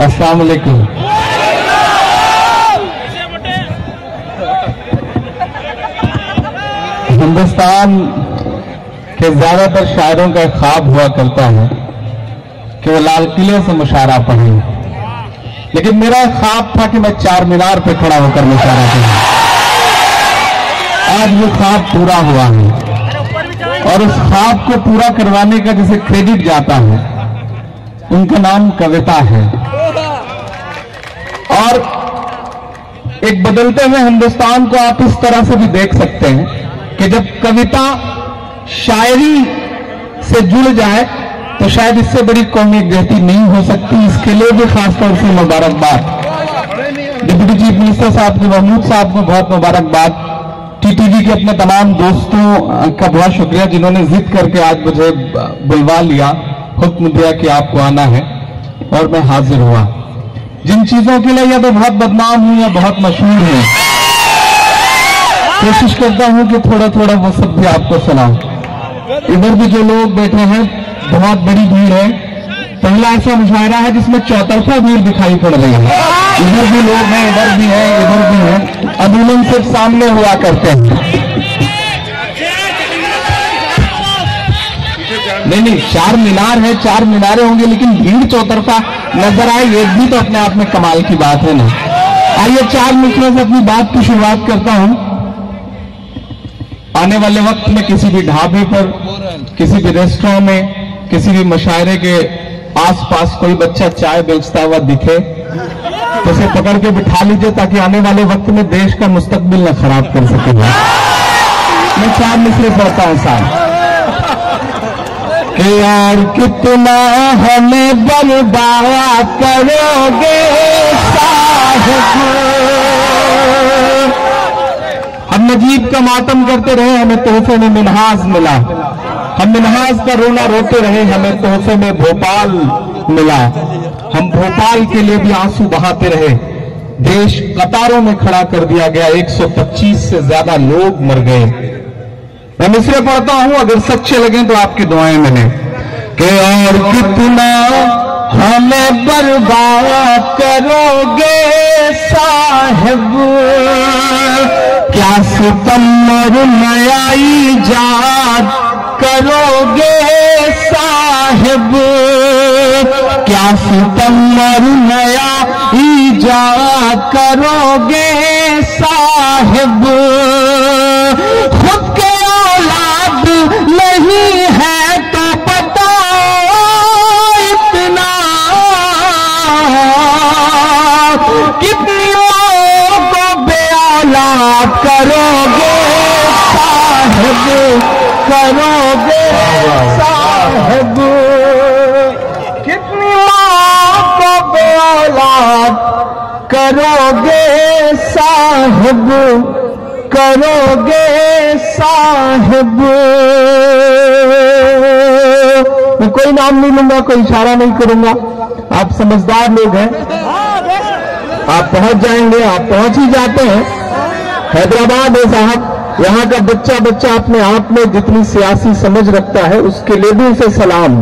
अस्सलाम वालेकुम। हिंदुस्तान के ज्यादातर शायरों का ख्वाब हुआ करता है कि वो लाल किले से मुशायरा पढ़े, लेकिन मेरा ख्वाब था कि मैं चार मीनार पे खड़ा होकर मुशायरा करूं। आज वो ख्वाब पूरा हुआ है और उस ख्वाब को पूरा करवाने का जिसे क्रेडिट जाता है उनका नाम कविता है। और एक बदलते हुए हिंदुस्तान को आप इस तरह से भी देख सकते हैं कि जब कविता शायरी से जुड़ जाए तो शायद इससे बड़ी कौमी एकजुटता नहीं हो सकती। इसके लिए भी खासतौर से मुबारकबाद डिप्टी चीफ मिनिस्टर साहब को, महमूद साहब को बहुत मुबारकबाद। टीटीवी के अपने तमाम दोस्तों का बहुत शुक्रिया जिन्होंने जिद करके आज मुझे बुलवा लिया, हुक्म दिया कि आपको आना है और मैं हाजिर हुआ। जिन चीजों के लिए या तो बहुत बदनाम हूं या बहुत मशहूर हूं, कोशिश करता हूं कि थोड़ा थोड़ा वो सब भी आपको सुनाऊं। इधर भी जो लोग बैठे हैं बहुत बड़ी भीड़ है। पहला ऐसा मुशायरा है जिसमें चौतरफा भीड़ दिखाई पड़ रही है। इधर भी लोग हैं, इधर भी हैं, इधर भी हैं। अमूमन सिर्फ सामने हुआ करते हैं। नहीं, चार मीनार है, चार मीनारे होंगे, लेकिन भीड़ चौतरफा नजर आए, ये भी तो अपने आप में कमाल की बात है ना। आइए चार मिनटों से अपनी बात की शुरुआत करता हूं। आने वाले वक्त में किसी भी ढाबे पर, किसी भी रेस्टोरेंट में, किसी भी मुशायरे के आसपास कोई बच्चा चाय बेचता हुआ दिखे तो उसे पकड़ के बिठा लीजिए ताकि आने वाले वक्त में देश का मुस्तकबिल न खराब कर सके। मैं चार मिसरे पढ़ता हूं साहब कि यार कितना हमें बर्बाद करोगे साहिब। हम नजीब का मातम करते रहे, हमें तोहफे में मिन्हाज मिला। हम मिन्हाज का रोना रोते रहे, हमें तोहफे में भोपाल मिला। हम भोपाल के लिए भी आंसू बहाते रहे। देश कतारों में खड़ा कर दिया गया, 125 से ज्यादा लोग मर गए। मैं मिसरे पढ़ता हूं, अगर सच्चे लगे तो आपकी दुआएं मिले कि और कितना हमें बर्बाद करोगे साहिब, क्या सितम और नया ईजाद करोगे साहिब, क्या सितम और नया ईजाद करोगे साहिब। खुद के औलाद नहीं है तो बताओ इतना, कितनी को बे औलाद करोगे साहिब, करोगे साहिब। कितनी माँ को बे औलाद करोगे साहिब, करोगे साहिब। मैं कोई नाम नहीं लूंगा, कोई इशारा नहीं करूंगा। आप समझदार लोग हैं, आप पहुंच जाएंगे, आप पहुंच ही जाते हैं। हैदराबाद है साहब, यहां का बच्चा बच्चा अपने आप में जितनी सियासी समझ रखता है उसके लिए भी उसे सलाम।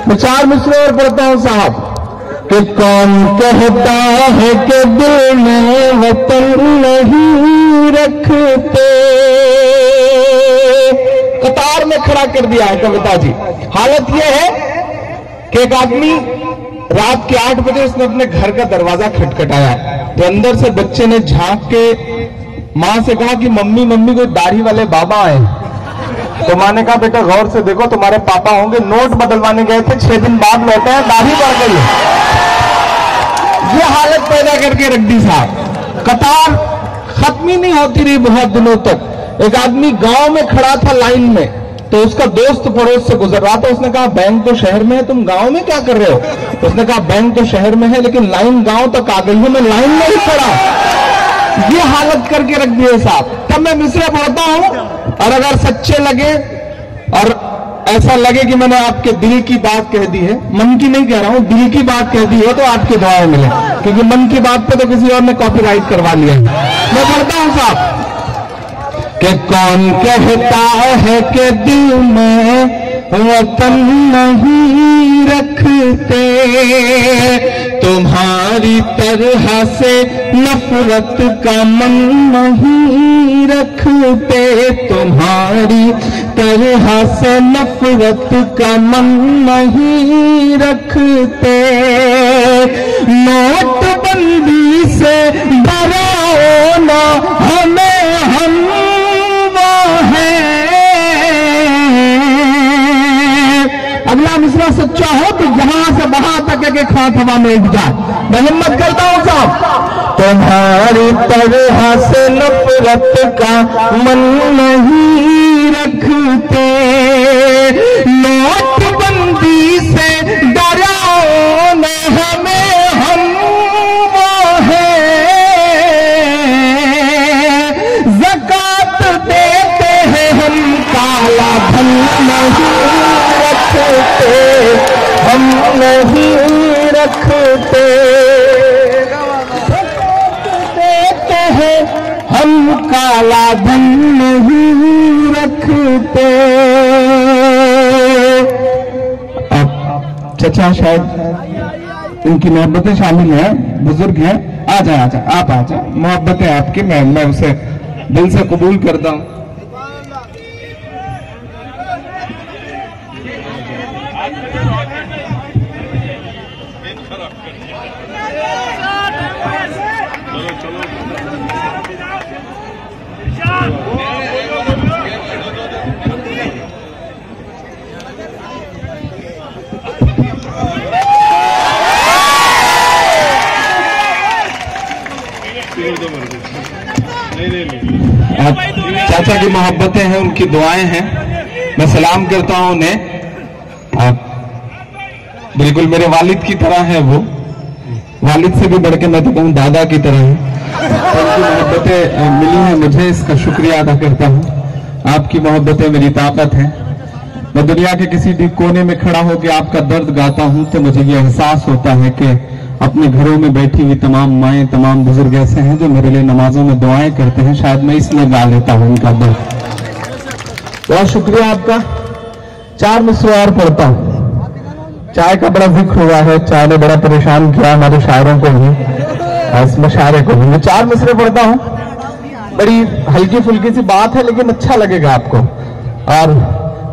मैं चार मिसरे और पढ़ता हूं साहब कि कौन कहता है कि दिल में वतन नहीं रखते। कतार में खड़ा कर दिया है कविता जी। हालत यह है कि एक आदमी रात के 8 बजे उसने अपने घर का दरवाजा खटखटाया तो अंदर से बच्चे ने झांक के मां से कहा कि मम्मी मम्मी कोई दाढ़ी वाले बाबा आए। तो मां ने कहा बेटा गौर से देखो तुम्हारे पापा होंगे, नोट बदलवाने गए थे, 6 दिन बाद लौटे हैं, दाढ़ी बढ़ गई है। ये हालत पैदा करके रख दी साहब। कतार खत्म ही नहीं होती रही बहुत दिनों तक। एक आदमी गांव में खड़ा था लाइन में, तो उसका दोस्त पड़ोस से गुजर रहा था। उसने कहा बैंक तो शहर में है, तुम गांव में क्या कर रहे हो? उसने कहा बैंक तो शहर में है लेकिन लाइन गांव तक आ गई है, मैं लाइन में ही खड़ा। ये हालत करके रख दिए साहब। तब मैं मिसरे पढ़ता हूं और अगर सच्चे लगे और ऐसा लगे कि मैंने आपके दिल की बात कह दी है, मन की नहीं कह रहा हूं, दिल की बात कह दी है, तो आपकी दुआएं मिले, क्योंकि मन की बात पे तो किसी और ने कॉपीराइट करवा लिया है। मैं पढ़ता हूं साहब कि कौन कहता है कि दिल में वतन नहीं रखते, तुम्हारी तरह से नफरत का मन नहीं रखते, तुम्हारी तरह से नफरत का मन नहीं रखते। नोटबंदी से डराओ ना हमें, हम वो हैं। अगला मिसरा सच्चा हो तो यहां से वहां तक एक हाथ हवा में उठ जाए। मैं हिम्मत करता हूं साहब। तुम्हारी तरह से नफरत का मन नहीं रखते, नोटबंदी से डराओ न हमें, हम वो हैं। ज़कात देते हैं हम, काला धन नहीं रखते, हम नहीं रखते। देते हैं हम, काला धन नहीं रखते। अब चचा शायद इनकी मोहब्बतें शामिल हैं, बुजुर्ग हैं। आ जाए आप आ जाए, मोहब्बतें आपकी, मैं उसे दिल से कबूल करता हूं। चाचा की मोहब्बतें हैं, उनकी दुआएं हैं, मैं सलाम करता हूं उन्हें। आप बिल्कुल मेरे वालिद की तरह है, वो वालिद से भी बढ़ के मैं तो कहूं दादा की तरह है। तो उनकी मोहब्बतें मिली हैं मुझे, इसका शुक्रिया अदा करता हूं। आपकी मोहब्बतें मेरी ताकत हैं। मैं दुनिया के किसी भी कोने में खड़ा होकर आपका दर्द गाता हूं तो मुझे ये एहसास होता है कि अपने घरों में बैठी हुई तमाम माएं, तमाम बुजुर्ग ऐसे हैं जो मेरे लिए नमाजों में दुआएं करते हैं। शायद मैं इसलिए गा लेता हूं उनका दर्द। बहुत शुक्रिया आपका। 4 मिसरे और पढ़ता हूं। चाय का बड़ा जिक्र हुआ है, चाय ने बड़ा परेशान किया हमारे शायरों को भी, इस मुशायरे को भी। मैं 4 मिसरे पढ़ता हूं। बड़ी हल्की फुल्की सी बात है लेकिन अच्छा लगेगा आपको। और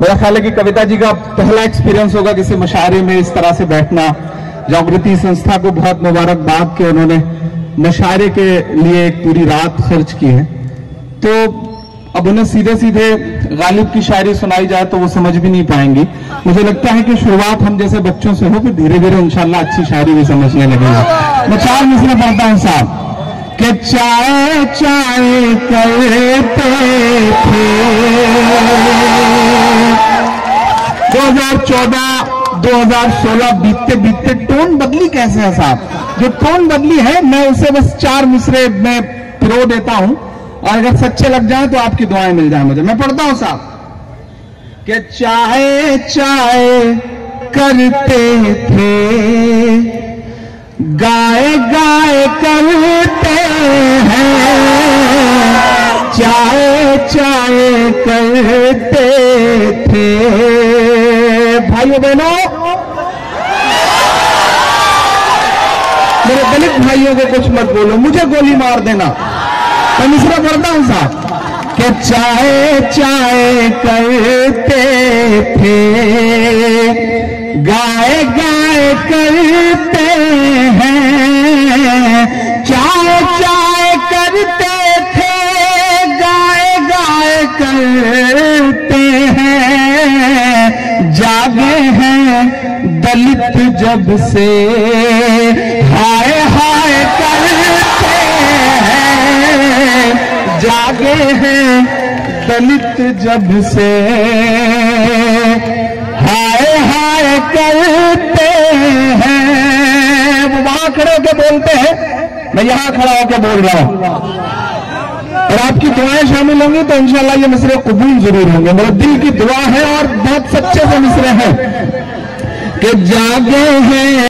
मेरा ख्याल है कि कविता जी का पहला एक्सपीरियंस होगा किसी मुशायरे में इस तरह से बैठना। जागृति संस्था को बहुत मुबारकबाद कि उन्होंने मुशायरे के लिए एक पूरी रात खर्च की है। तो अब उन्हें सीधे सीधे गालिब की शायरी सुनाई जाए तो वो समझ भी नहीं पाएंगी। मुझे लगता है कि शुरुआत हम जैसे बच्चों से हो, फिर धीरे धीरे इंशाल्लाह अच्छी शायरी भी समझने लगेगा। मैं 4 मिसरे पढ़ता हूं साहब। कि चाय चाय करते थे 2014-2016 बीतते बीतते टोन बदली कैसे है साहब? जो टोन बदली है मैं उसे बस 4 मिसरे में पिरो देता हूं और अगर सच्चे लग जाए तो आपकी दुआएं मिल जाए मुझे। मैं पढ़ता हूं साहब कि चाय चाय करते थे गाय गाय करते हैं, चाय चाय करते थे। भाइयों बहनों, मेरे दलित भाइयों को कुछ मत बोलो, मुझे गोली मार देना। मैं मिसरा पढ़ता हूं साहब कि चाय चाय करते थे गाय गाय करते हैं, चाय चाय करते थे गाय गाय करते हैं। जागे हैं दलित जब से हाय हाय करते हैं, जागे हैं दलित जब से हाय हाय करते हैं। वो वहां खड़े होकर बोलते हैं, मैं यहां खड़ा होकर बोल रहा हूं और आपकी दुआएं शामिल होंगी तो इंशाल्लाह ये मिसरे कबूल जरूर होंगे। मेरे दिल की दुआ है और बहुत सच्चे से मिसरे हैं कि जागे हैं